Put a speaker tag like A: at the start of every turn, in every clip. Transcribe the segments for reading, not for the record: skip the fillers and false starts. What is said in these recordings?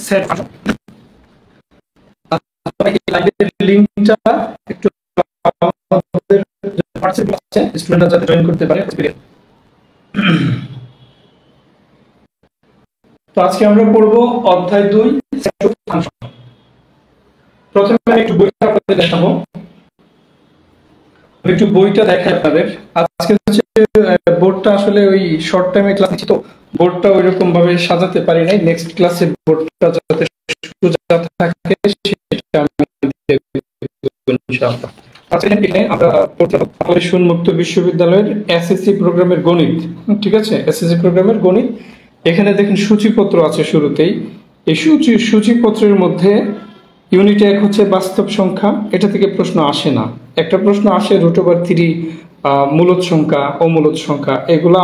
A: Set function. লাইভের লিংকটা একটু আমাদের হোয়াটসঅ্যাপ আছে স্টুডেন্টরা যাতে জয়েন করতে পারে। তো আজকে আমরা পড়ব অধ্যায় 2 সেট টু ফাংশন। প্রথমে আমি একটু বইটা আপনাদের দেখাবো, একটু বইটা দেখাই আপনাদের। আজকে হচ্ছে বোর্ডটা আসলে ওই শর্ট টাইমে ক্লাস নিচ্ছি, তো বোর্ডটা ওইরকম ভাবে সাজাতে পারি নাই। নেক্সট ক্লাসে বোর্ডটা যাতে সোজা থাকে সেটা আমি দেখব ইনশাআল্লাহ। আজকে আমরা পড়ব উন্মুক্ত বিশ্ববিদ্যালয়ের এসএসসি প্রোগ্রামের গণিত। ঠিক আছে, এসএসসি প্রোগ্রামের গণিত। এখানে দেখেন সূচিপত্র আছে শুরুতেই। এই সূচিপত্রের মধ্যে ইউনিট 1 হচ্ছে বাস্তব সংখ্যা, এটা থেকে প্রশ্ন আসে না। একটা প্রশ্ন আসে √3 মূলদ সংখ্যা, অমূলদ সংখ্যা। এগুলো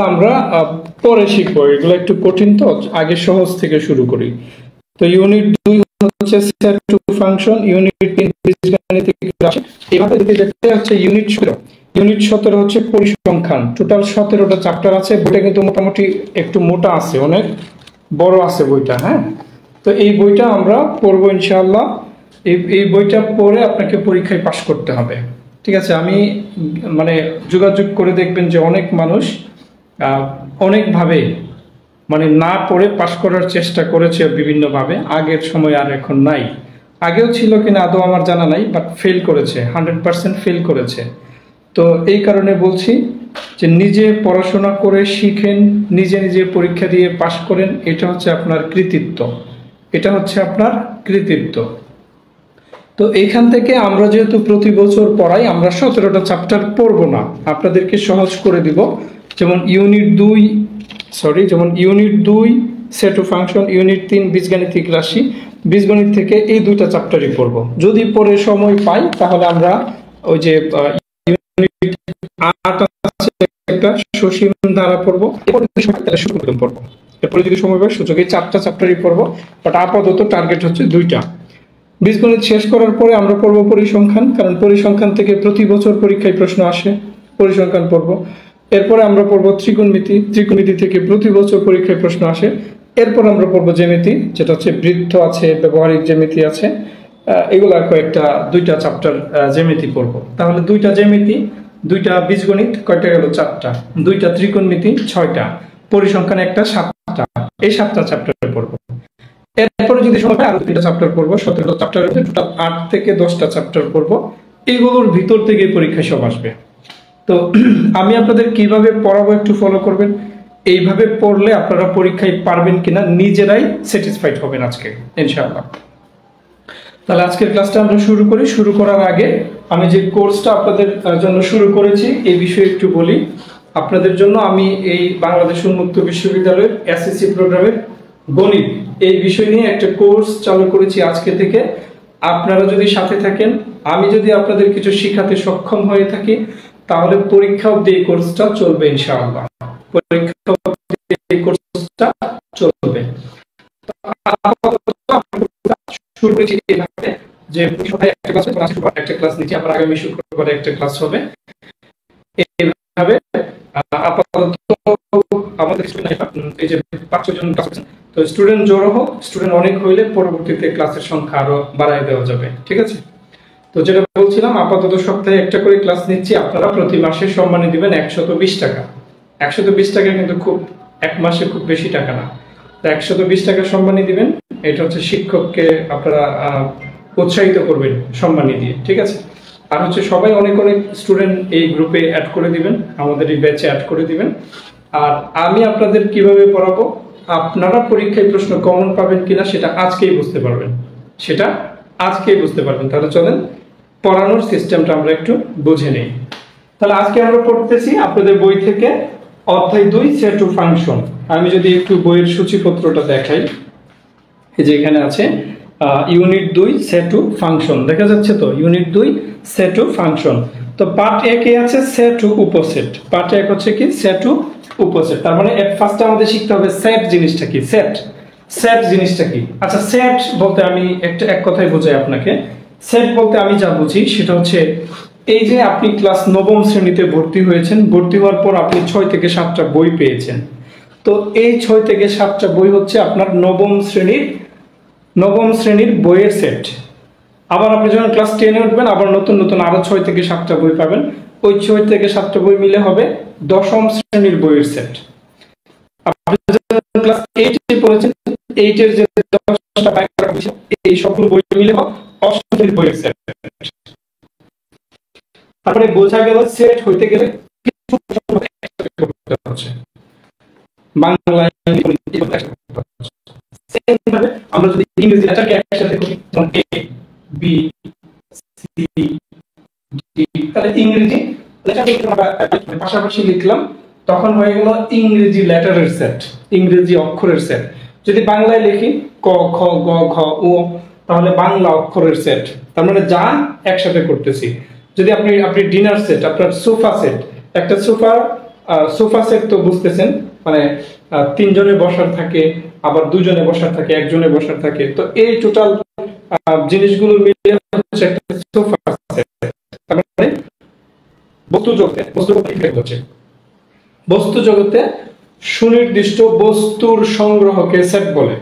A: আমরা পরে শিখবো, এগুলো একটু কঠিন, তো আগে সহজ থেকে শুরু করি। তো ইউনিট 2 হচ্ছে সেট টু ফাংশন, ইউনিট 3 বীজগাণিতিক রাশি। এইভাবে দেখতে হচ্ছে ইউনিট 17 হচ্ছে পরিসংখ্যান। টোটাল 17টা চ্যাপ্টার আছে। বইটা কিন্তু মোটামুটি একটু মোটা আছে, অনেক বড় আছে বইটা। হ্যাঁ, তো এই বইটা আমরা পড়বো ইনশাআল্লাহ। এই বইটা পড়ে আপনাকে পরীক্ষায় পাশ করতে হবে। ঠিক আছে, আমি মানে যোগাযোগ করে দেখবেন যে অনেক মানুষ অনেকভাবে মানে না পড়ে পাশ করার চেষ্টা করেছে বিভিন্নভাবে। আগের সময় আর এখন নাই, আগেও ছিল কিনা আদৌ আমার জানা নাই, বাট ফেল করেছে, 100% ফেল করেছে। তো এই কারণে বলছি যে নিজে পড়াশোনা করে শিখেন, নিজে নিজে পরীক্ষা দিয়ে পাশ করেন, এটা হচ্ছে আপনার কৃতিত্ব, এটা হচ্ছে আপনার কৃতিত্ব। তো এইখান থেকে আমরা যেহেতু প্রতি বছর পড়াই, আমরা 17টা চ্যাপ্টার পড়বো না, আপনাদেরকে সহজ করে দিব। যেমন ইউনিট 2 সেট ও ফাংশন, ইউনিট 3 বীজগাণিতিক রাশি। বীজগণিত থেকে এই দুইটা চ্যাপ্টারই পড়বো। যদি পরে সময় পাই তাহলে আমরা ওই যে ইউনিট 8 আছে একটা সসীম ধারা পড়বো, এরপরে যদি সময় পাই সুযোগ এই 4টা চ্যাপ্টারই পড়বো। বাট আপাতত টার্গেট হচ্ছে 2টা। বীজগণিত শেষ করার পরে আমরা পড়বো পরিসংখ্যান, কারণ পরিসংখ্যান থেকে প্রতি বছর পরীক্ষায় প্রশ্ন আসে, পরিসংখ্যান পড়বো। এরপরে আমরা পড়বো ত্রিকোণমিতি, ত্রিকোণমিতি থেকে প্রতি বছর পরীক্ষায় প্রশ্ন আসে। এরপর আমরা পড়বো জ্যামিতি, যেটা হচ্ছে বৃত্ত আছে, ব্যবহারিক জ্যামিতি আছে, এগুলা কয়েকটা 2টা চ্যাপ্টার জ্যামিতি পড়বো। তাহলে 2টা জ্যামিতি, 2টা বীজগণিত, কয়টা গেল? 4টা। 2টা ত্রিকোণমিতি, 6টা। পরিসংখ্যান একটা, 7টা। এই 7টা চ্যাপ্টার পড়বো। এরপরে যদি সময় পাই আরো 2টা চ্যাপ্টার পড়বো। 17টা চ্যাপ্টার হচ্ছে টোটাল 8 থেকে 10টা চ্যাপ্টার পড়বো। এগুলোর ভিতর থেকে পরীক্ষায় সব আসবে। তো আমি আপনাদের কিভাবে পড়াবো একটু ফলো করবেন। এইভাবে পড়লে আপনারা পরীক্ষায় পারবেন কিনা নিজেরাই স্যাটিসফাইড হবেন আজকে ইনশাআল্লাহ। তাহলে আজকের ক্লাসটা আমরা শুরু করি। শুরু করার আগে আমি যে কোর্সটা আপনাদের জন্য শুরু করেছি এই বিষয়ে একটু বলি। আপনাদের জন্য আমি এই বাংলাদেশ উন্মুক্ত বিশ্ববিদ্যালয়ের এসএসসি প্রোগ্রামের গণিত এই বিষয় নিয়ে একটা কোর্স চালু করেছি আজকে থেকে। আপনারা যদি সাথে থাকেন, আমি যদি আপনাদের কিছু শেখাতে সক্ষম হয়ে থাকি, তাহলে পরীক্ষা অবধি এই কোর্সটা চলবে ইনশাআল্লাহ। পরীক্ষা অবধি এই কোর্সটা চলবে। শুরু করেছি এইভাবে যে সপ্তাহে একটা ক্লাস হবে, একটা ক্লাস নিচ্ছি, আবার আগামী শুক্রবারে একটা ক্লাস হবে। এইভাবে আপাতত আমাদের এই যে 5-6 জন ক্লাস, তো স্টুডেন্ট জড়ো হোক, স্টুডেন্ট অনেক হইলে পরবর্তীতে ক্লাসের সংখ্যা আরো বাড়াই দেওয়া যাবে। ঠিক আছে, তো যেটা বলছিলাম, আপাতত সপ্তাহে একটা করে ক্লাস নিচ্ছি। আপনারা প্রতি মাসে সম্মানী দিবেন 120 টাকা। 120 টাকা কিন্তু খুব, এক মাসে খুব বেশি টাকা না। তো 120 টাকা সম্মানী দিবেন। এটা হচ্ছে শিক্ষককে আপনারা উৎসাহিত করবেন সম্মানী দিয়ে। ঠিক আছে, আর হচ্ছে সবাই অনেক অনেক স্টুডেন্ট এই গ্রুপে অ্যাড করে দিবেন, আমাদের এই ব্যাচে অ্যাড করে দিবেন। আর আমি আপনাদের কিভাবে পড়াবো, আপনারা পরীক্ষায় প্রশ্ন কমন পাবেন কিনা সেটা আজকেই বুঝতে পারবেন, তাহলে চলেন পড়ানোর সিস্টেমটা আমরা একটু বুঝে নেই। তাহলে আজকে আমরা পড়তেছি আপনাদের বই থেকে অধ্যায় 2 সেট ও ফাংশন। আমি যদি একটু বইয়ের সূচিপত্রটা দেখাই, এই যে এখানে আছে ইউনিট 2 সেট ও ফাংশন, দেখা যাচ্ছে তো? ইউনিট 2 সেট ও ফাংশন। তো পার্ট 1 এ আছে সেট ও উপসেট। পার্ট 1 হচ্ছে কি? সেট ও উপসেট। তার মানে ফার্স্টে আমাদের শিখতে হবে সেট জিনিসটা কি। সেট জিনিসটা কি? আচ্ছা, সেট বলতে আমি এক কথায় বোঝাই আপনাকে। সেট বলতে আমি যা বুঝি সেটা হচ্ছে, এই যে আপনি ক্লাস 9ম শ্রেণীতে ভর্তি হয়েছেন, ভর্তি হওয়ার পর আপনি 6 থেকে 7টা বই পেয়েছেন। তো এই 6 থেকে 7টা বই হচ্ছে আপনার নবম শ্রেণীর বইয়ের সেট। আবার আপনি যখন ক্লাস 10-এ উঠবেন আবার নতুন নতুন আরো 6 থেকে 7টা বই পাবেন। ওই 6 থেকে 7টা বই মিলে হবে দশম শ্রেণীর বইয়ের সেট। আপনি ক্লাস 8-এ পড়েছেন, 8-এর যে 10টা প্যারাগ্রাফ এই সবগুলো বই মিলে অষ্টম শ্রেণীর বইয়ের সেট। তারপরে বোঝা গেল সেট হইতে গেলে কিছু করতে হচ্ছে, বাংলা আমরা যদি ইংরেজি লেটারকে একসাথে করি যেমন এ বি সি ডি, তাহলে ইংরেজি লেটারকে আমরা পাশাপাশি লিখলাম, তখন হয়ে গেল ইংরেজি লেটারের সেট, ইংরেজি অক্ষরের সেট। যদি বাংলায় লিখি ক খ গ ঘ ও, তাহলে বাংলা অক্ষরের সেট। তার মানে যা একসাথে করতেছি। যদি আপনি ডিনার সেট, আপনার সোফা সেট, একটা সোফা সেট তো বুঝতেছেন, মানে 3 জনে বসার থাকে, আবার 2 জনে বসার থাকে, 1 জনে বসার থাকে। তো এই টোটাল জিনিসগুলো মিলে হচ্ছে একটা সোফা সেট। তার মানে বস্তু জগতে সুনির্দিষ্ট বস্তুর সংগ্রহকে সেট বলে।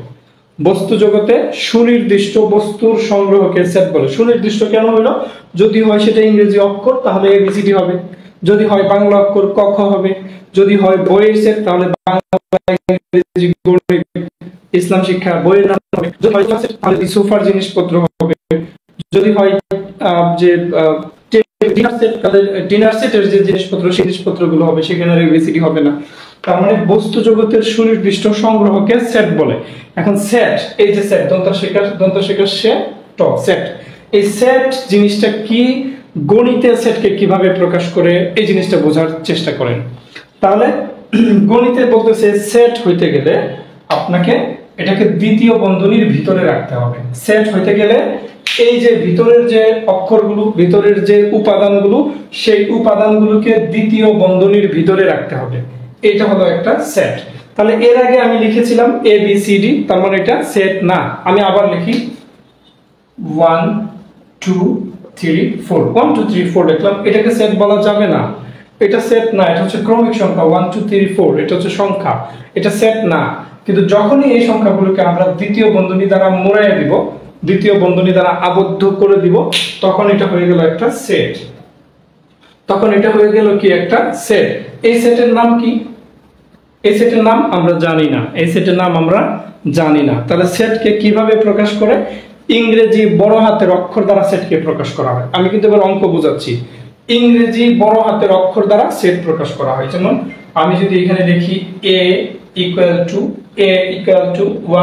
A: বস্তু জগতে সুনির্দিষ্ট বস্তুর সংগ্রহকে সেট বলে। সুনির্দিষ্ট কেন হলো? যদি হয় সেটা ইংরেজি অক্ষর তাহলে এবিসিডি হবে, যদি হয় বাংলা অক্ষর ক খ হবে, যদি হয় বইয়ের সেট তাহলে বাংলা ইংরেজি গণিত ইসলাম শিক্ষা বইয়ের নাম হবে, যদি হয় ক্লাস সেট তাহলে সোফার জিনিসপত্র হবে, যদি হয় যে ডিনার সেট তাহলে ডিনার সেটের যে জিনিসপত্র সেই জিনিসপত্রগুলো হবে, সেখানে এবিসিডি হবে না। তার মানে বস্তু জগতের সুনির্দিষ্ট সংগ্রহকে সেট বলে। এখন সেট, এই যে সেট দন্ত শিকার সেট, এই সেট জিনিসটা কি, গণিতের সেটকে কিভাবে প্রকাশ করে এই জিনিসটা বোঝার চেষ্টা করেন। তাহলে গণিতে বলতেছে সেট হইতে গেলে আপনাকে এটাকে দ্বিতীয় বন্ধনীর ভিতরে রাখতে হবে। সেট হইতে গেলে এই যে ভিতরের যে অক্ষরগুলো, ভিতরের যে উপাদানগুলো, সেই উপাদানগুলোকে দ্বিতীয় বন্ধনীর ভিতরে রাখতে হবে। এটা হলো একটা সেট। তাহলে এর আগে আমি লিখেছিলাম এ বি সি ডি, তার মানে এটা সেট না। আমি আবার লিখি 1 2 3 4, 1 2 3 4 লিখলাম, এটাকে সেট বলা যাবে না। এটা সেট না, এটা হচ্ছে ক্রমিক সংখ্যা 1 2 3 4, এটা হচ্ছে সংখ্যা, এটা সেট না। কিন্তু যখনই এই সংখ্যাগুলোকে আমরা দ্বিতীয় বন্ধনী দ্বারা মোড়াইয়া দিব, দ্বিতীয় বন্ধনী দ্বারা আবদ্ধ করে দিব, তখন এটা হয়ে গেল একটা সেট। তখন এটা হয়ে গেল কি একটা সেট। এই সেটের নাম কি? এই সেটের নাম আমরা জানি না, এই সেটের নাম আমরা জানি না। তাহলে সেটকে কিভাবে প্রকাশ করে? ইংরেজি বড় হাতের অক্ষর দ্বারা সেটকে প্রকাশ করা হয়। আমি কিন্তু এবার অঙ্ক বোঝাচ্ছি। ইংরেজি বড় হাতের অক্ষর দ্বারা সেট প্রকাশ করা হয়। যেমন আমি যদি এখানে লিখি a ইকুয়াল টু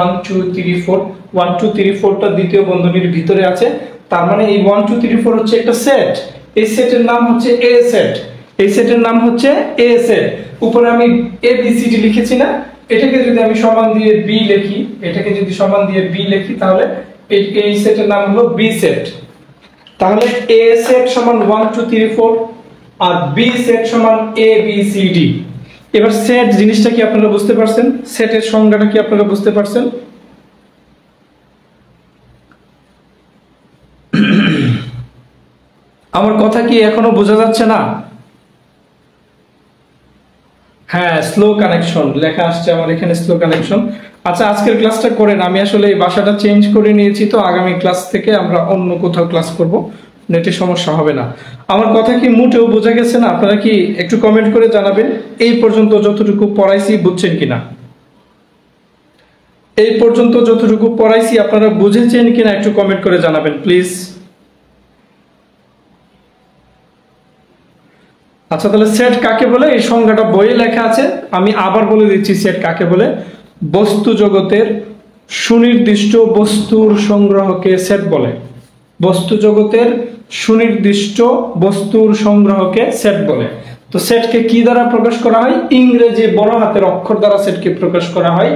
A: 1 2 3 4, 1 2 3 4টা দ্বিতীয় বন্ধনীর ভিতরে আছে, তার মানে এই 1 2 3 4 হচ্ছে একটা সেট। এই সেটের নাম হচ্ছে এ সেট, এই সেটের নাম হচ্ছে এ সেট। উপরে আমি এ বি সি ডি লিখেছি না, এটাকে যদি আমি সমান দিয়ে বি লিখি, এটাকে যদি সমান দিয়ে বি লিখি, তাহলে এই সেটের নাম হলো বি সেট। তাহলে এ সেট সমান 1 2 3 4 আর বি সেট সমান এ বি সি ডি। এবার সেট জিনিসটা কি আপনারা বুঝতে পারছেন? সেটের সংজ্ঞাটা কি আপনারা বুঝতে পারছেন? আমার কথা কি এখনো বোঝা যাচ্ছে না? হ্যাঁ, স্লো কানেকশন লেখা আসছে আমার এখানে, স্লো কানেকশন। আচ্ছা, আজকের ক্লাসটা করেন। আমি আসলে এই বাসাটা চেঞ্জ করে নিয়েছি, তো আগামী ক্লাস থেকে আমরা অন্য কোথাও ক্লাস করব, নেটে সমস্যা হবে না। আমার কথা কি মোটেও বোঝা গেছে না? আপনারা কি একটু কমেন্ট করে জানাবেন এই পর্যন্ত যতটুকু পড়াইছি বুঝছেন কিনা। এই পর্যন্ত যতটুকু পড়াইছি আপনারা বুঝেছেন কিনা একটু কমেন্ট করে জানাবেন প্লিজ। আচ্ছা, তাহলে সেট কাকে বলে এই সংজ্ঞাটা বইয়ে লেখা আছে, আমি আবার বলে দিচ্ছি সেট কাকে বলে। বস্তু জগতের সুনির্দিষ্ট বস্তুর সংগ্রহকে সেট বলে। বস্তু জগতের সুনির্দিষ্ট বস্তুর সংগ্রহকে সেট বলে। তো সেটকে কি দ্বারা প্রকাশ করা হয়? ইংরেজি বড় হাতের অক্ষর দ্বারা সেটকে প্রকাশ করা হয়।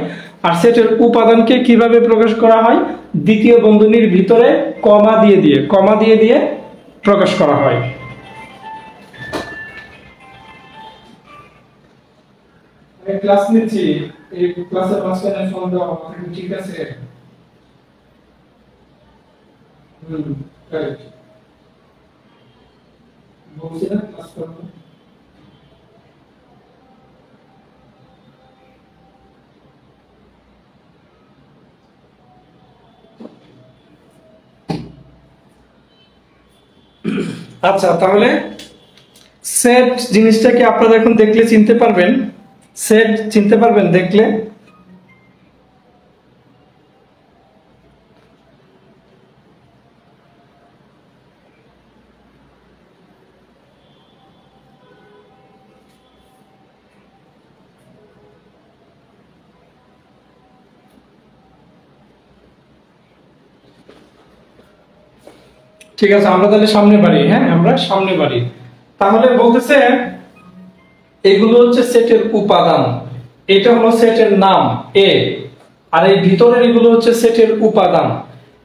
A: আর সেটের উপাদানকে কিভাবে প্রকাশ করা হয়? দ্বিতীয় বন্ধনীর ভিতরে কমা দিয়ে দিয়ে প্রকাশ করা হয়। ক্লাস নিচ্ছি, এই ক্লাসের মাঝখানে ফোন দেওয়া হবে, ঠিক আছে? রাইট, বলছি না ক্লাস করব। আচ্ছা, তাহলে সেট জিনিসটাকে আপনারা এখন দেখলে চিনতে পারবেন, সেট চিনতে পারবেন দেখলে। ঠিক আছে, আমরা তাহলে সামনে বাড়ি। হ্যাঁ, আমরা সামনে বাড়ি। তাহলে বলতেছে এগুলো হচ্ছে সেটের উপাদান, এটা হলো সেটের নাম এ, আর এই ভিতরের এগুলো হচ্ছে সেটের উপাদান।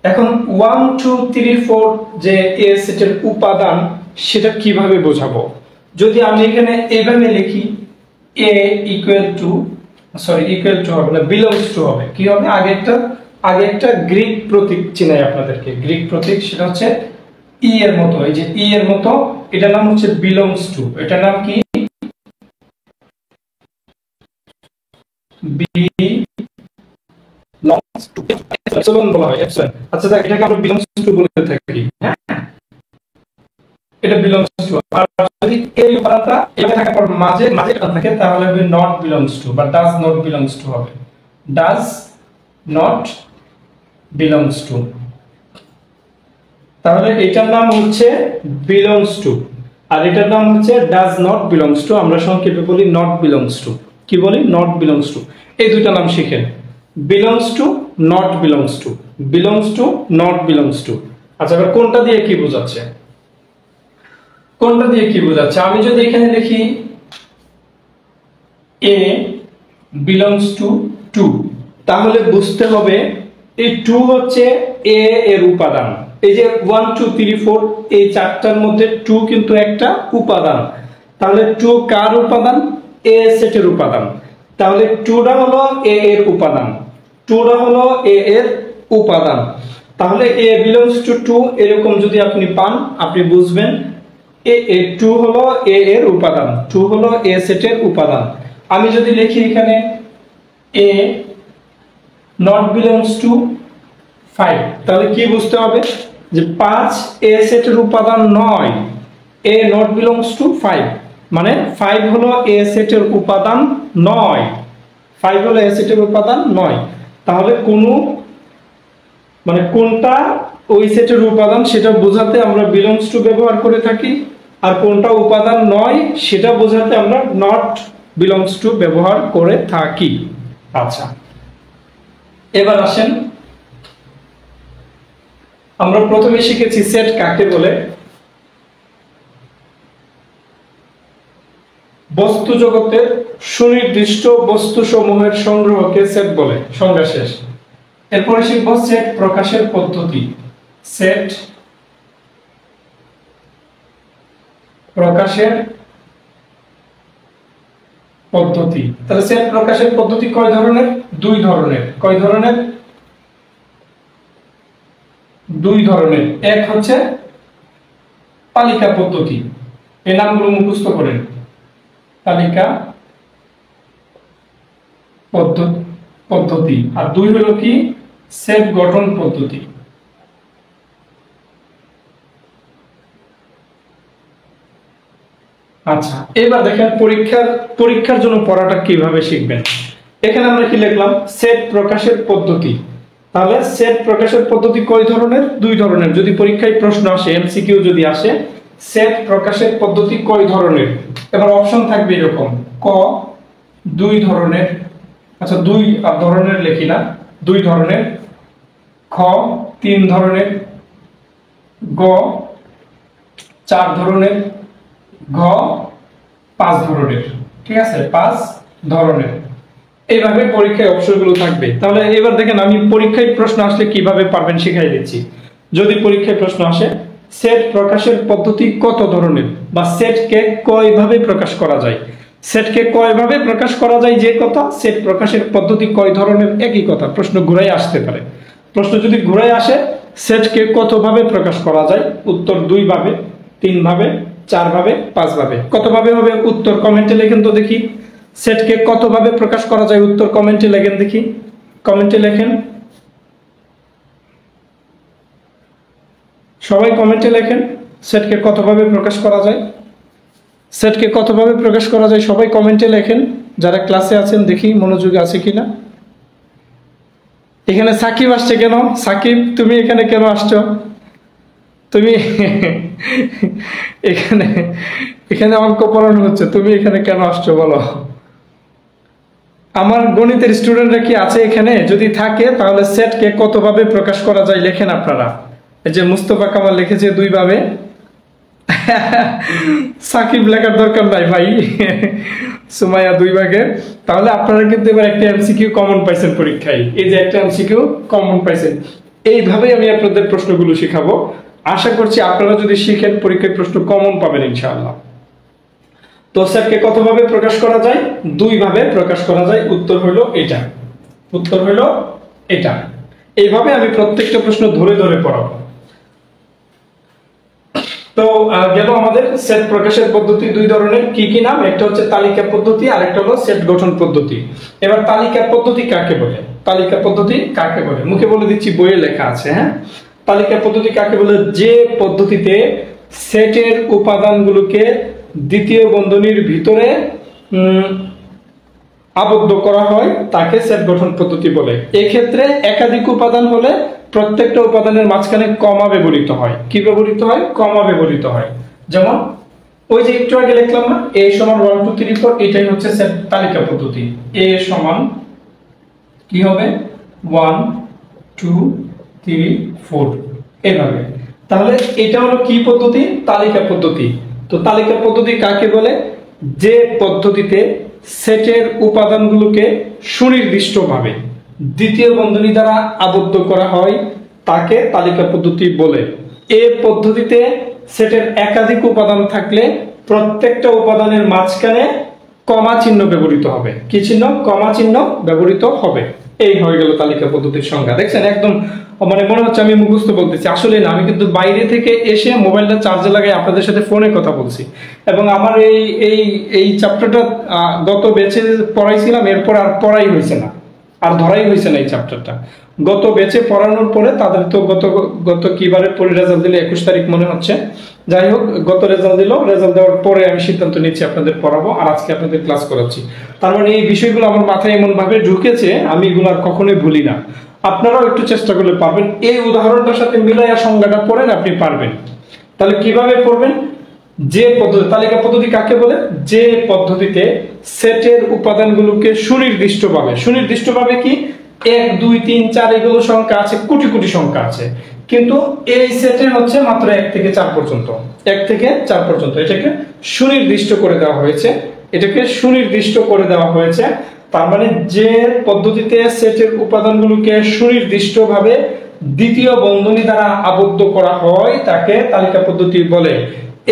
A: এখন 1 2 3 4 যে এ সেটের উপাদান সেটা কিভাবে বোঝাবো? যদি আমি এখানে এইভাবে লিখি এ ইকুয়াল টু হবে না, বিলংস টু হবে। কি হবে? আগে একটা গ্রিক প্রতীক চিনাই আপনাদেরকে, গ্রিক প্রতীক, সেটা হচ্ছে ই এর মতো, এই যে ই এর মতো, এটার নাম হচ্ছে বিলংস টু। এটার নাম কি? বিলংস টু, এপসিলন বলা হয়, এপসিলন। আচ্ছা, এটাকে আমরা বিলংস টু বলে থাকি। হ্যাঁ, এটা বিলংস টু। আর যদি এই উপাদানটা এখানে থাকার পর মাঝে এটা থাকে, তাহলে হবে নট বিলংস টু বা ডাজ নট বিলংস টু হবে, ডাজ নট বিলংস টু। তাহলে এটার নাম হচ্ছে বিলংস টু, আর এটার নাম হচ্ছে ডাজ নট বিলংস টু। আমরা সংক্ষেপে বলি নট বিলংস টু। কি বলি? Not belongs to. এই দুইটা নাম শিখেন, belongs to, not belongs to, belongs to, not belongs to. আচ্ছা, এবার কোনটা দিয়ে কি বোঝাচ্ছে? কোনটা দিয়ে কি বোঝাচ্ছে? আমি যদি এখানে লিখি এ বিলংস টু 2, তাহলে বুঝতে হবে এই 2 হচ্ছে এ এর উপাদান। এই যে 1 2 3 4 এই চারটার মধ্যে 2 কিন্তু একটা উপাদান। তাহলে 2 কার উপাদান? এ সেটের উপাদান। তাহলে 2টা হলো এ এর উপাদান, 2টা হলো এ এর উপাদান। তাহলে এ বিলংস টু 2 এরকম যদি আপনি পান, আপনি বুঝবেন এ 2 হলো এ এর উপাদান, 2 হলো এ সেটের উপাদান। আমি যদি লিখি এখানে এ নট বিলংস টু 5, তাহলে কি বুঝতে হবে? যে 5 এ সেটের উপাদান নয়, এ নট বিলংস টু 5, মানে 5 হলো এ সেটের উপাদান নয়, 5 হলো এ সেটের উপাদান নয়। তাহলে কোনটা ওই সেটের উপাদান সেটা বোঝাতে আমরা বিলংস টু ব্যবহার করে থাকি, আর কোনটা উপাদান নয় সেটা বোঝাতে আমরা নট বিলংস টু ব্যবহার করে থাকি। আচ্ছা, এবার আসেন, আমরা প্রথমে শিখেছি সেট কাকে বলে। বস্তু জগতের সুনির্দিষ্ট বস্তু সমূহের সংগ্রহকে সেট বলে, সংজ্ঞা শেষ। এরপরে শিখব সেট প্রকাশের পদ্ধতি। সেট প্রকাশের পদ্ধতি। তাহলে সেট প্রকাশের পদ্ধতি কয় ধরনের? দুই ধরনের। কয় ধরনের? দুই ধরনের। এক হচ্ছে তালিকা পদ্ধতি, এই নামগুলো মুখস্থ করেন। তালিকা পদ্ধতি। আর দুই হলো কি? সেট গঠন পদ্ধতি। আচ্ছা, এবার দেখেন পরীক্ষার জন্য পড়াটা কিভাবে শিখবেন। এখানে আমরা কি লিখলাম? সেট প্রকাশের পদ্ধতি। তাহলে সেট প্রকাশের পদ্ধতি কয় ধরনের? দুই ধরনের। যদি পরীক্ষায় প্রশ্ন আসে, এমসিকিউ যদি আসে, সেট প্রকাশের পদ্ধতি কয় ধরনের, এবার অপশন থাকবে এরকম, ক দুই ধরনের, আচ্ছা দুই ধরনের লিখি না, দুই ধরনের, খ তিন ধরনের, গ চার ধরনের, ঘ পাঁচ ধরনের। ঠিক আছে, পাঁচ ধরনের। এইভাবে পরীক্ষায় অপশনগুলো থাকবে। তাহলে এবার দেখেন, আমি পরীক্ষায় প্রশ্ন আসলে কিভাবে পারবেন শিখাই দিচ্ছি। যদি পরীক্ষায় প্রশ্ন আসে সেট প্রকাশের পদ্ধতি কত ধরনের, বা সেটকে কয়ভাবে প্রকাশ করা যায়, সেটকে কয়ভাবে প্রকাশ করা যায় যে কথা, সেট প্রকাশের পদ্ধতি কয় ধরনের, একই কথা। প্রশ্ন ঘুরাই আসতে পারে। প্রশ্ন যদি ঘুরাই আসে সেটকে কতভাবে প্রকাশ করা যায়, উত্তর দুই ভাবে, তিন ভাবে, চার ভাবে, পাঁচ ভাবে। কতভাবে হবে উত্তর কমেন্টে লেখেন তো দেখি। সেটকে কতভাবে প্রকাশ করা যায় উত্তর কমেন্টে লেখেন দেখি, কমেন্টে লেখেন, সবাই কমেন্টে লেখেন। সেটকে কতভাবে প্রকাশ করা যায়? সেটকে কতভাবে প্রকাশ করা যায় সবাই কমেন্টে লেখেন, যারা ক্লাসে আছেন দেখি মনোযোগ আছে কিনা। এখানে সাকিব আসছে কেন? সাকিব তুমি এখানে কেন আসছো? তুমি এখানে এখানে অঙ্ক পড়ানো হচ্ছে, তুমি এখানে কেন আসছো বলো? আমার গণিতের স্টুডেন্টরা কি আছে এখানে? যদি থাকে তাহলে সেটকে কতভাবে প্রকাশ করা যায় লেখেন আপনারা। এই যে মুস্তফা কামাল লিখেছে 2 ভাবে। সাকিব লেখার দরকার নাই ভাই, সুমাইয়া 2 ভাগে। তাহলে আপনারা কিন্তু এবার একটা এমসিকিউ কমন পাইছেন পরীক্ষায়, এই যে একটা এমসিকিউ কমন পাইছেন। এইভাবেই আমি আপনাদের প্রশ্নগুলো শেখাবো। আশা করছি আপনারা যদি শিখেন পরীক্ষায় প্রশ্ন কমন পাবেন ইনশাআল্লাহ। তো সেটকে কতভাবে প্রকাশ করা যায়? 2 ভাবে প্রকাশ করা যায়। উত্তর হলো এটা, উত্তর হলো এটা। এইভাবে আমি প্রত্যেকটা প্রশ্ন ধরে ধরে পড়াবো। তো গেল আমাদের সেট প্রকাশের পদ্ধতি 2 ধরনের। কি কি নাম? একটা হচ্ছে তালিকা পদ্ধতি আর একটা হলো সেট গঠন পদ্ধতি। এবার তালিকা পদ্ধতি কাকে বলে? তালিকা পদ্ধতি কাকে বলে মুখে বলে দিচ্ছি, বইয়ে লেখা আছে। হ্যাঁ, তালিকা পদ্ধতি কাকে বলে? যে পদ্ধতিতে সেটের উপাদানগুলোকে দ্বিতীয় বন্ধনীর ভিতরে আবদ্ধ করা হয় তাকে সেট গঠন পদ্ধতি বলে। এক্ষেত্রে একাধিক উপাদান হলে প্রত্যেকটা উপাদানের মাঝখানে কমা ব্যবহৃত হয়। কি ব্যবহৃত হয়? কমা ব্যবহৃত হয়। যেমন ওই যে একটু আগে লিখলাম না, a সমান 1 2 3 4, এটাই হচ্ছে সেট তালিকা পদ্ধতি। a সমান কি হবে? 1 2 3 4 এইভাবে। তাহলে এটা হলো কি পদ্ধতি? তালিকা পদ্ধতি। তো তালিকা পদ্ধতি কাকে বলে? যে পদ্ধতিতে সেটের উপাদানগুলোকে সুনির্দিষ্টভাবে দ্বিতীয় বন্ধনী দ্বারা আবদ্ধ করা হয় তাকে তালিকা পদ্ধতি বলে। এই পদ্ধতিতে সেটের একাধিক উপাদান থাকলে প্রত্যেকটা উপাদানের মাঝখানে কমা চিহ্ন ব্যবহৃত হবে। কি চিহ্ন? কমা চিহ্ন ব্যবহৃত হবে। এই হয়ে গেল তালিকা পদ্ধতির সংজ্ঞা। দেখছেন একদম মানে মনে হচ্ছে আমি মুখস্থ বলতেছি, আসলে না, আমি কিন্তু বাইরে থেকে এসে মোবাইলটা চার্জে লাগাই আপনাদের সাথে ফোনে কথা বলছি। এবং আমার এই এই এই চ্যাপ্টারটা গত ব্যাচে পড়াইছিলাম, এরপর আর পড়াই হয়েছে না, আর ধরাই হয়েছে না এই চ্যাপ্টারটা। গত ব্যাচে পড়ানোর পরে তাদের তো গত কিবারের পরে রেজাল্ট দিলে 21 তারিখ মনে হচ্ছে। যাই হোক, গত রেজাল্ট দিল, রেজাল্ট দেওয়ার পরে আমি সিদ্ধান্ত নিচ্ছি আপনাদের পড়াবো, আর আজকে আপনাদের ক্লাস করাচ্ছি। তার মানে এই বিষয়গুলো আমার মাথায় এমন ভাবে ঢুকেছে আমি এগুলো আর কখনোই ভুলি না। আপনারাও একটু চেষ্টা করলে পারবেন। এই উদাহরণটার সাথে মিলাইয়া সংজ্ঞাটা পড়েন, আপনি পারবেন। তাহলে কিভাবে পড়বেন? যে পদ্ধতি, তালিকা পদ্ধতি কাকে বলে? যে পদ্ধতিতে সেটের উপাদানগুলোকে সুনির্দিষ্টভাবে কি 1 2 3 4 এগুলো সংখ্যা আছে, কোটি কোটি সংখ্যা আছে, কিন্তু এই সেটে হচ্ছে মাত্র 1 থেকে 4 পর্যন্ত। 1 থেকে 4 পর্যন্ত এটাকে সুনির্দিষ্ট করে দেওয়া হয়েছে। এটাকে সুনির্দিষ্ট করে দেওয়া হয়েছে। তার মানে যে পদ্ধতিতে সেটের উপাদানগুলোকে সুনির্দিষ্টভাবে দ্বিতীয় বন্ধনী দ্বারা আবদ্ধ করা হয় তাকে তালিকা পদ্ধতি বলে।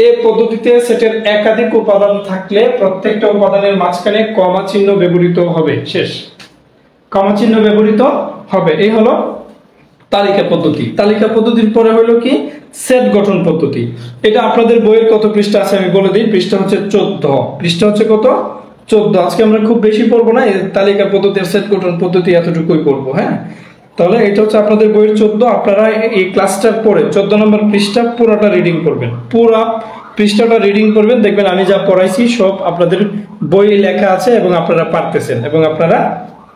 A: এই পদ্ধতিতে সেটের একাধিক উপাদান থাকলে প্রত্যেকটা উপাদানের মাঝখানে কমা চিহ্ন ব্যবহৃত হবে। শেষ, কমা চিহ্ন ব্যবহৃত হবে। এই হলো তালিকা পদ্ধতি। তালিকা পদ্ধতির পরে হলো কি? সেট গঠন পদ্ধতি। এটা আপনাদের বইয়ের কত পৃষ্ঠা আছে আমি বলে দিই। পৃষ্ঠা হচ্ছে 14। পৃষ্ঠা হচ্ছে কত? 14। আজকে আমরা খুব বেশি পড়বো না, এই তালিকা পদ্ধতি আর সেট গঠন পদ্ধতি এতটুকুই পড়বো। হ্যাঁ, তাহলে এটা হচ্ছে আপনাদের বইয়ের 14। আপনারা এই ক্লাসটার পরে 14 নম্বর পৃষ্ঠা পুরোটা রিডিং করবেন, পুরো পৃষ্ঠাটা রিডিং করবেন, দেখবেন আমি যা পড়াইছি সব আপনাদের বইয়ে লেখা আছে এবং আপনারা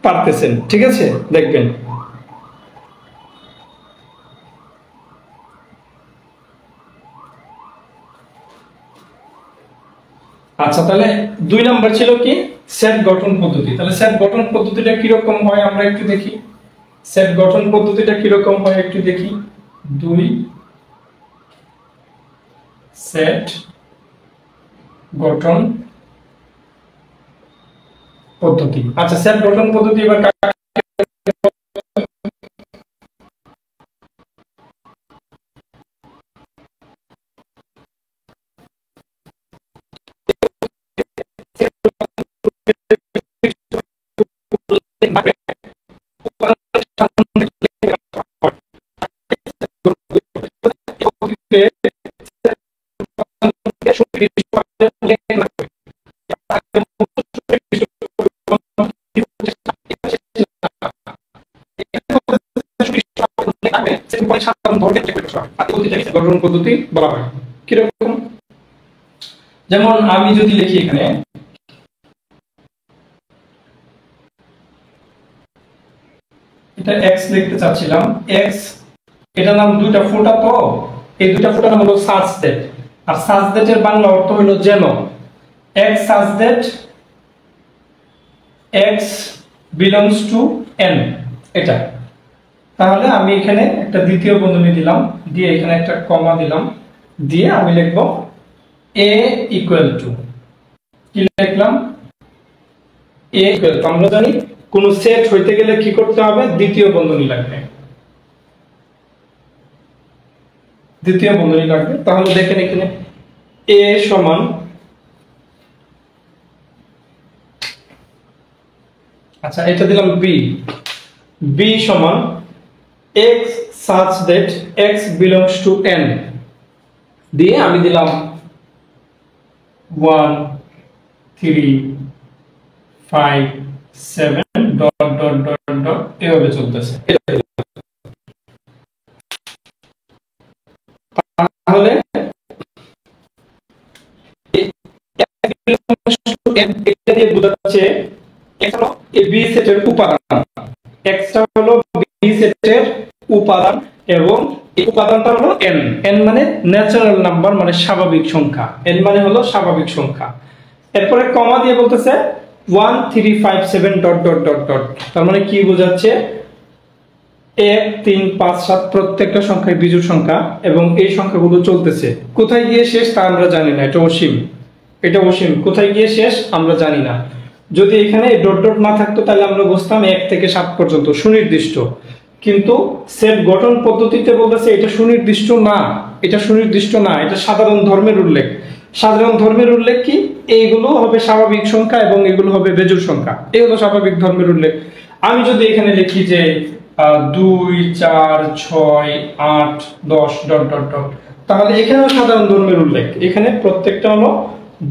A: পারতেছেন। ঠিক আছে, দেখবেন। আচ্ছা, তাহলে 2 নাম্বার ছিল কি? সেট গঠন পদ্ধতি। তাহলে সেট গঠন পদ্ধতিটা কিরকম হয় আমরা একটু দেখি। সেট গঠন পদ্ধতিটা কিরকম হয় একটু দেখি। 2 সেট গঠন পদ্ধতি। আচ্ছা, সেট গঠন পদ্ধতি এবার গঠন পদ্ধতি বলা হয়। যেমন আমি যদি লিখি এখানে এটা x লিখতে চাচ্ছিলাম, x এটা নাম দুইটা ফোঁটা, তো এই দুইটা ফোঁটার নাম হলো সাচ দ্যাট, আর সাচ দ্যাট এর বাংলা অর্থ হলো যেন, x such that x belongs to n, এটা। তাহলে আমি এখানে একটা দ্বিতীয় বন্ধনী দিলাম, দিয়ে এখানে একটা কমা দিলাম, দিয়ে আমি লিখব a equal to, কি লিখলাম, a equal to, আমরা জানি কোন সেট হইতে গেলে কি করতে হবে, দ্বিতীয় বন্ধনী লাগবে, দ্বিতীয় বন্ধনী লাগবে। তাহলে দেখেন এখানে a সমান, আচ্ছা এটা দিলাম b সমান x such that x belongs to n, দিয়ে আমি দিলাম 1 3 5 7 ডট ডট ডট ডট এভাবে চলতেছে। তাহলে এটা দিয়ে বোঝাচ্ছে x হলো এই b সেটের উপাদান, x টা হলো b সেটের উপাদান, এবং এই উপাদানটা হলো n, n মানে ন্যাচারাল নাম্বার, মানে স্বাভাবিক সংখ্যা, n মানে হলো স্বাভাবিক সংখ্যা। এরপরে কমা দিয়ে বলতেছে 1 3 5 7 ডট ডট ডট ডট, তার মানে কি বোঝাচ্ছে 1 3 5 7 প্রত্যেকটা সংখ্যাই বিজোড় সংখ্যা, এবং এই সংখ্যাগুলো চলতেছে, কোথায় গিয়ে শেষ তা আমরা জানি না, এটা অসীম, এটা অসীম, কোথায় গিয়ে শেষ আমরা জানি না। যদি এখানে ডট ডট না থাকতো তাহলে আমরা বুঝতাম 1 থেকে 7 পর্যন্ত সুনির্দিষ্ট, কিন্তু সেট গঠন পদ্ধতিতে বলতেছে এটা সুনির্দিষ্ট না, এটা সুনির্দিষ্ট না, এটা সাধারণ ধর্মের উল্লেখ। সাধারণ ধর্মের উল্লেখ কি, এইগুলো হবে স্বাভাবিক সংখ্যা এবং এগুলো হবে বেজোড় সংখ্যা, এই হলো স্বাভাবিক ধর্মের উল্লেখ। আমি যদি এখানে লিখি যে 2 4 6 8 10 ডট ডট ডট, তাহলে এখানেও সাধারণ ধর্মের উল্লেখ, এখানে প্রত্যেকটা হলো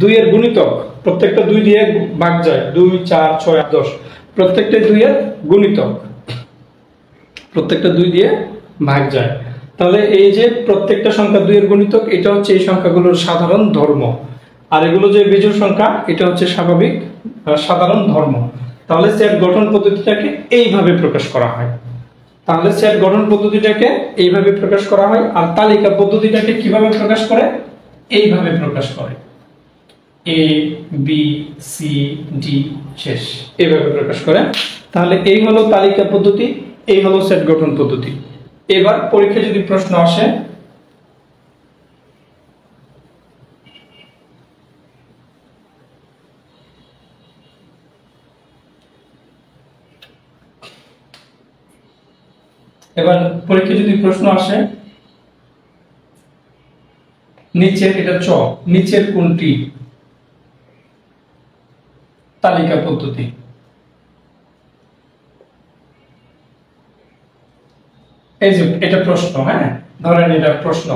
A: 2 এর গুণিতক, প্রত্যেকটা 2 দিয়ে ভাগ যায়, 2 4 6 8 10, প্রত্যেকটা 2 এর গুণিতক, প্রত্যেকটা 2 দিয়ে ভাগ যায়। তাহলে এই যে প্রত্যেকটা সংখ্যা 2 এর গুণিতক, এটা হচ্ছে এই সংখ্যাগুলোর সাধারণ ধর্ম, আর এগুলো যে বিজোড় সংখ্যা এটা হচ্ছে স্বাভাবিক সাধারণ ধর্ম। তাহলে সেট গঠন পদ্ধতিটাকে এইভাবে প্রকাশ করা হয়, তাহলে সেট গঠন পদ্ধতিটাকে এইভাবে প্রকাশ করা হয়, আর তালিকা পদ্ধতিটাকে কিভাবে প্রকাশ করে, এইভাবে প্রকাশ করে, a b c d শেষ, এইভাবে প্রকাশ করে। তাহলে এই হলো তালিকা পদ্ধতি, এই হলো সেট গঠন পদ্ধতি। এবার পরীক্ষায় যদি প্রশ্ন আসে, এবার পরীক্ষায় যদি প্রশ্ন আসে নিচের, এটা চ, নিচের কোনটি তালিকা পদ্ধতি, এই যে এটা প্রশ্ন, হ্যাঁ ধরেন এটা প্রশ্ন।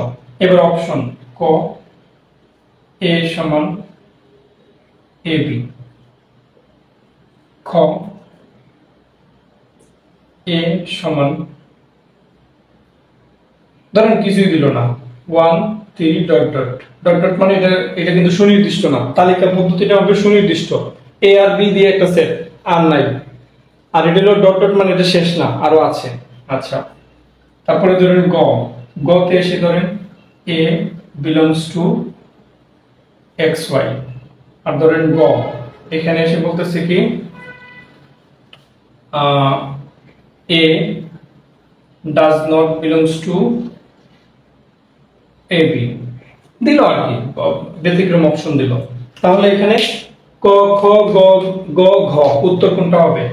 A: এবার অপশন ক a সমান ab, খ a সমান, ধরেন কিছুই দিল না, 1 3 ডট ডট ডট ডট, মানে এটা কিন্তু সুনির্দিষ্ট না, তালিকা পদ্ধতিটা হবে সুনির্দিষ্ট, a আর b দিয়ে একটা সেট আর নাই, আর এটা হলো ডট ডট মানে এটা শেষ না, আরো আছে। আচ্ছা, তারপরে ধরেন গ তে এসে ধরেন a belongs to xy, আর ধরেন গ এখানে এসে বলতেছে কি a does not belongs to ab, দিল আর কি, ব্যতিক্রম অপশন দিল। তাহলে এখানে ক খ গ ঘ উত্তর কোনটা হবে,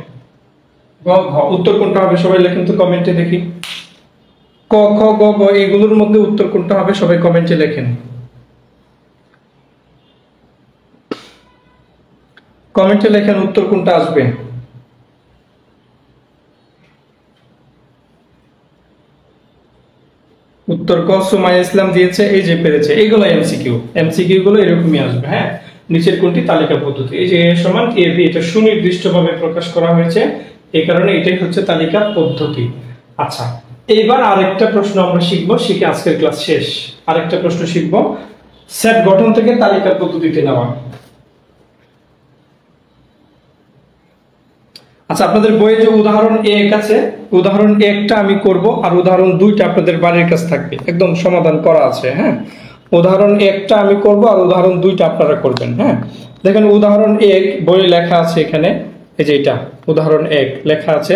A: গ ঘ উত্তর কোনটা হবে, সবাই লেখেন তো কমেন্টে দেখি, ক খ গ ঘ এগুলোর মধ্যে উত্তর কোনটা হবে, সবাই কমেন্টে লেখেন, কমেন্টে লেখেন উত্তর কোনটা আসবে। উত্তর ক সুমাইয়া ইসলাম দিয়েছে, এই যে পেরেছে, এইগুলো এমসিকিউ, এমসিকিউ গুলো এরকমই আসবে। হ্যাঁ, নিচের কোনটি তালিকা পদ্ধতি, এই যে a সমান ab, এটা সুনির্দিষ্টভাবে প্রকাশ করা হয়েছে, এই কারণে এটাই হচ্ছে তালিকা পদ্ধতি। আচ্ছা, এইবার আরেকটা প্রশ্ন আমরা শিখবো, শিখে আজকের ক্লাস শেষ। আরেকটা প্রশ্ন শিখবো, সেট গঠন থেকে তালিকা পদ্ধতিতে নেওয়া। আচ্ছা, আপনাদের বইয়ে যে উদাহরণ 1 আছে, উদাহরণ 1টা আমি করব আর উদাহরণ 2টা আপনাদের বাড়ির কাছে থাকবে, একদম সমাধান করা আছে। হ্যাঁ, উদাহরণ 1টা আমি করব আর উদাহরণ 2টা আপনারা করবেন। হ্যাঁ, দেখেন উদাহরণ 1 বইয়ে লেখা আছে এখানে, এই যে এটা উদাহরণ 1 লেখা আছে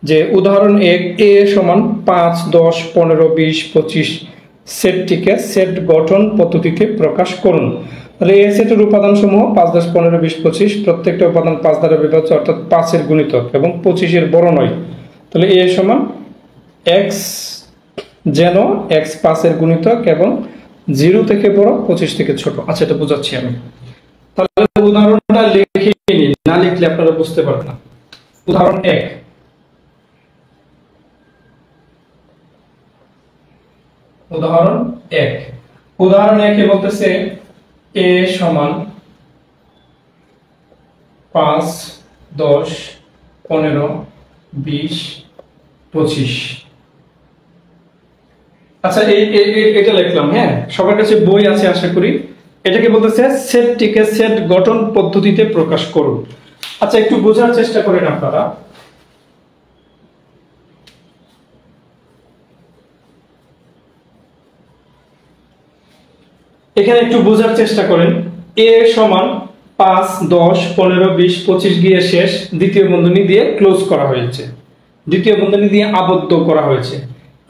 A: যে উদাহরণ 1 a সমান 5, 10, 15, 20, 25 সেটটিকে সেট গঠন পদ্ধতিতে প্রকাশ করুন। তাহলে এই সেটের উপাদান সমূহ 5, 10, 15, 20, 25 প্রত্যেকটা উপাদান 5 দ্বারা বিভাজ্য, অর্থাৎ 5 এর গুণিতক এবং 25 এর বড় নয়। তাহলে a সমান x যেন x 5 এর গুণিতক এবং 0 থেকে বড়, 25 থেকে ছোট। আচ্ছা, এটা বোঝাচ্ছি আমি। তাহলে উদাহরণটা লিখে নিন, না লিখলে আপনারা বুঝতে পারবেন না। উদাহরণ 1, উদাহরণ 1, উদাহরণ 1 এ বলতেছে a সমান 5, 10, 15, 20, 25। আচ্ছা, এটা লিখলাম। হ্যাঁ, সবার কাছে বই আছে আশা করি। এটাকে বলতেছে সেটটিকে সেট গঠন পদ্ধতিতে প্রকাশ করুন। আচ্ছা, একটু বোঝার চেষ্টা করেন আপনারা। এখানে একটু বোঝার চেষ্টা করেন। a সমান 5, 10, 15, 20, 25 গিয়ে শেষ, দ্বিতীয় বন্ধনী দিয়ে ক্লোজ করা হয়েছে, দ্বিতীয় বন্ধনী দিয়ে আবদ্ধ করা হয়েছে।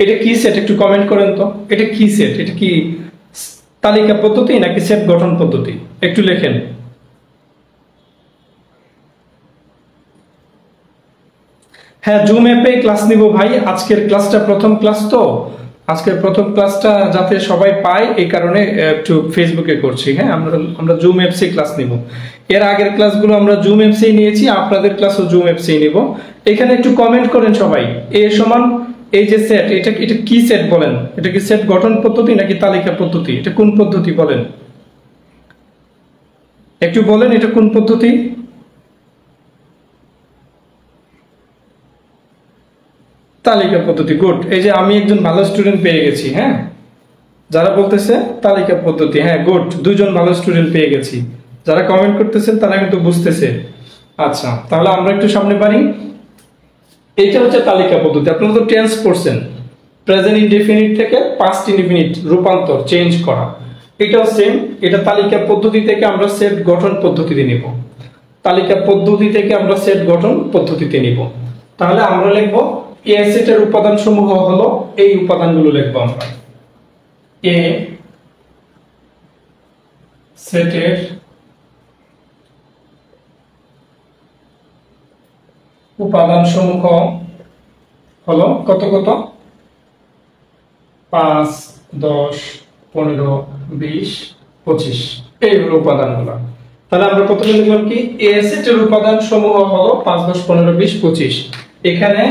A: এটা কি সেট? একটু কমেন্ট করেন তো, এটা কি সেট? এটা কি তালিকা পদ্ধতি নাকি সেট গঠন পদ্ধতি? একটু লেখেন। হ্যাঁ, জুম অ্যাপে ক্লাস নিব ভাই। আজকের ক্লাসটা প্রথম ক্লাস, তো আজকের প্রথম ক্লাসটা যাতে সবাই পায় এই কারণে একটু ফেসবুকে করছি। হ্যাঁ, আমরা জুম অ্যাপসে ক্লাস নিব। এর আগের ক্লাসগুলো আমরা জুম অ্যাপসে নিয়েছি, আপনাদের ক্লাসও জুম অ্যাপসে নিব। এখানে একটু কমেন্ট করেন সবাই। a সমান এই যে সেট, এটা কি সেট বলেন? এটা কি সেট গঠন পদ্ধতি নাকি তালিকা পদ্ধতি? এটা কোন পদ্ধতি বলেন? একটু বলেন, এটা কোন পদ্ধতি? তালিকা পদ্ধতি। গুড। এই যে আমি একজন ভালো স্টুডেন্ট পেয়ে গেছি। হ্যাঁ, যারা বলতেছে তালিকা পদ্ধতি, হ্যাঁ গুড, 2 জন ভালো স্টুডেন্ট পেয়ে গেছি। যারা কমেন্ট করতেছেন তারা কিন্তু বুঝতেছে। আচ্ছা, তাহলে আমরা একটু সামনে বাড়ি। এটা হচ্ছে তালিকা পদ্ধতি। আপনারা তো টেন্স পড়ছেন, প্রেজেন্ট ইনডেফিনিট থেকে পাস্ট ইনডেফিনিট রূপান্তর, চেঞ্জ করা। এটাও সেম। এটা তালিকা পদ্ধতি থেকে আমরা সেট গঠন পদ্ধতিতে নিব, তালিকা পদ্ধতি থেকে আমরা সেট গঠন পদ্ধতিতে নিব। তাহলে আমরা লিখব এ সেটের উপাদান সমূহ হলো এই উপাদানগুলো লিখব আমরা। এ সেটের উপাদান সমূহ হলো কত কত? 5, 10, 15, 20, 25 এই হলো উপাদানগুলো। তাহলে আমরা প্রথমে লিখলাম কি এ সেটের উপাদান সমূহ হলো 5, 10, 15, 20, 25। এখানে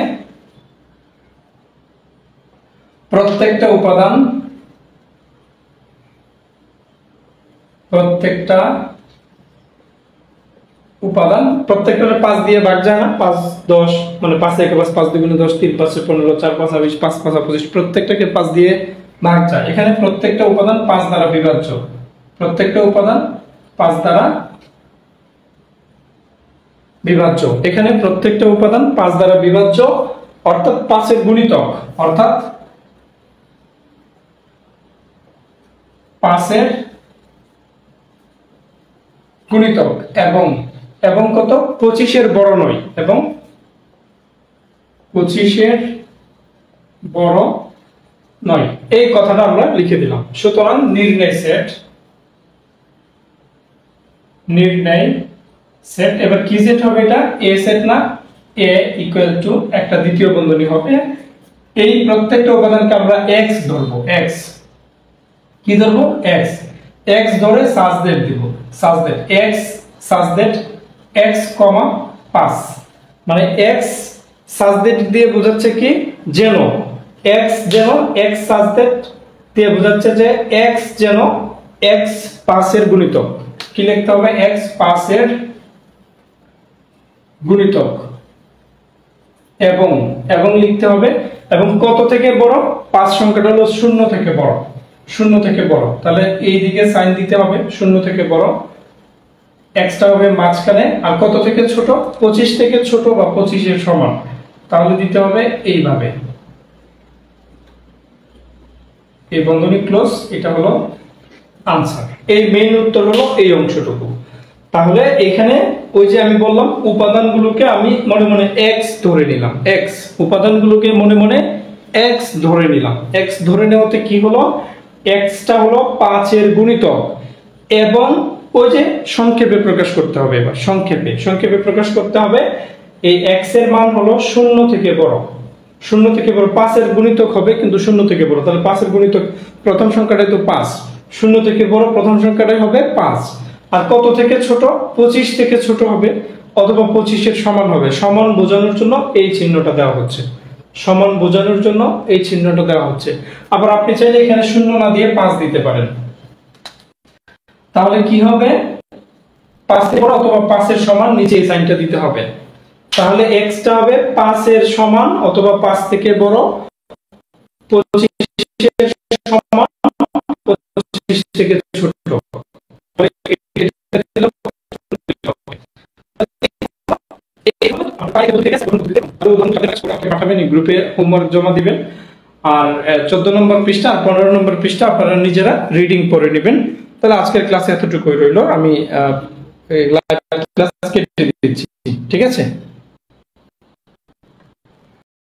A: প্রত্যেকটা উপাদান প্রত্যেকটা 5 দিয়ে ভাগ যায় না? 5, 10 মানে 5 একে 5, 5 দুগুণে 10, 3 5 15, 4 5 20, 5 5 25 প্রত্যেকটাকে 5 দিয়ে ভাগ যায়। এখানে প্রত্যেকটা উপাদান 5 দ্বারা বিভাজ্য, প্রত্যেকটা উপাদান 5 দ্বারা বিভাজ্য। এখানে প্রত্যেকটা উপাদান 5 দ্বারা বিভাজ্য, অর্থাৎ 5 এর গুণিতক, অর্থাৎ 5 এর গুণিতক এবং কত? 25 এর বড় নয়, এবং 25 এর বড় নয়। এই কথাটা আমরা লিখে দিলাম। সুতরাং নির্ণয় সেট এবার কি সেট হবে? এটা এ সেট না? এ ইকুয়াল টু একটা দ্বিতীয় বন্ধনী হবে। এই প্রত্যেকটা উপাদানকে আমরা x ধরবো। x কি ধরবো? x ধরে সাজদেট দিব। সাজদেট x সাজদেট x, 5 মানে x সাজদেট দিয়ে বোঝাচ্ছে কি? যেন x যেন x সাজদেট দিয়ে বোঝাচ্ছে যে x যেন x 5 এর গুণিতক। কি লিখতে হবে? x 5 এর গুণিতক এবং লিখতে হবে। এবং কত থেকে বড়? 5 সংখ্যাটা হলো 0 থেকে বড়। শূন্য থেকে বড়, তাহলে এই দিকে সাইন দিতে হবে শূন্য থেকে বড়, এক্সটা হবে মাঝখানে, আর কত থেকে ছোট, 25 থেকে ছোট বা 25 এর সমান, তাহলে দিতে হবে এইভাবে, এই বন্ধনী ক্লোজ। এটা হলো আনসার। এই মেইন উত্তর হলো এই অংশটুকু। তাহলে এখানে ওই যে আমি বললাম উপাদানগুলোকে আমি মনে মনে x ধরে নিলাম, x উপাদানগুলোকে মনে মনে x ধরে নিলাম। x ধরে নেওয়াতে কি হলো, x টা হলো 5 এর গুণিতক, এবং ওই যে সংক্ষেপে প্রকাশ করতে হবে। এবার সংক্ষেপে প্রকাশ করতে হবে। এই x এর মান হলো শূন্য থেকে বড়, শূন্য থেকে বড় 5 এর গুণিতক হবে কিন্তু শূন্য থেকে বড়, তাহলে 5 এর গুণিতক প্রথম সংখ্যাটাই তো 5, শূন্য থেকে বড় প্রথম সংখ্যাটাই হবে 5। আর কত থেকে ছোট, 25 থেকে ছোট হবে অথবা 25 এর সমান হবে। সমান বোঝানোর জন্য এই চিহ্নটা দেওয়া হচ্ছে, সমান বোঝানোর জন্য এই চিহ্নটা দেওয়া হচ্ছে। আবার আপনি চাইলে এখানে শূন্য না দিয়ে 5 দিতে পারেন, তাহলে কি হবে 5 থেকে বড় অথবা 5 এর সমান, নিচে এই সাইনটা দিতে হবে। তাহলে x টা হবে 5 এর সমান অথবা 5 থেকে বড়, 25 এর সমান, 25 থেকে ছোট। গ্রুপে হোমওয়ার্ক জমা দিবেন, আর 14 নম্বর পৃষ্ঠা আর 15 নম্বর পৃষ্ঠা আপনারা নিজেরা রিডিং করে নেবেন। তাহলে আজকের ক্লাসে এতটুকুই রইল, আমি ক্লাস কেটে দিচ্ছি, ঠিক আছে।